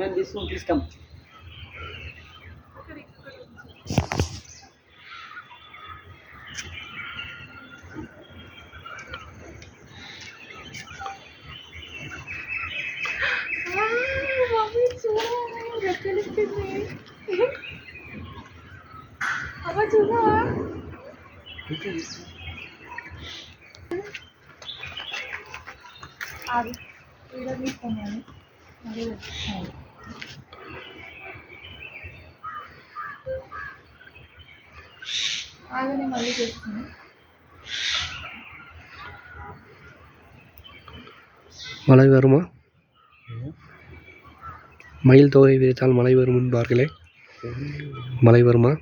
Then this one, please come. Mummy చూడవా రెక్కలిస్తుంది అమ్మ చూడవా అది వీడియో తీసుకున్నాను మళ్ళీ ఆగని మళ్ళీ చేస్తున్నాను மழை வருமா? மயில் தொகை விரித்தால் மழை வரும் என்பார்களே, மழை வருமா?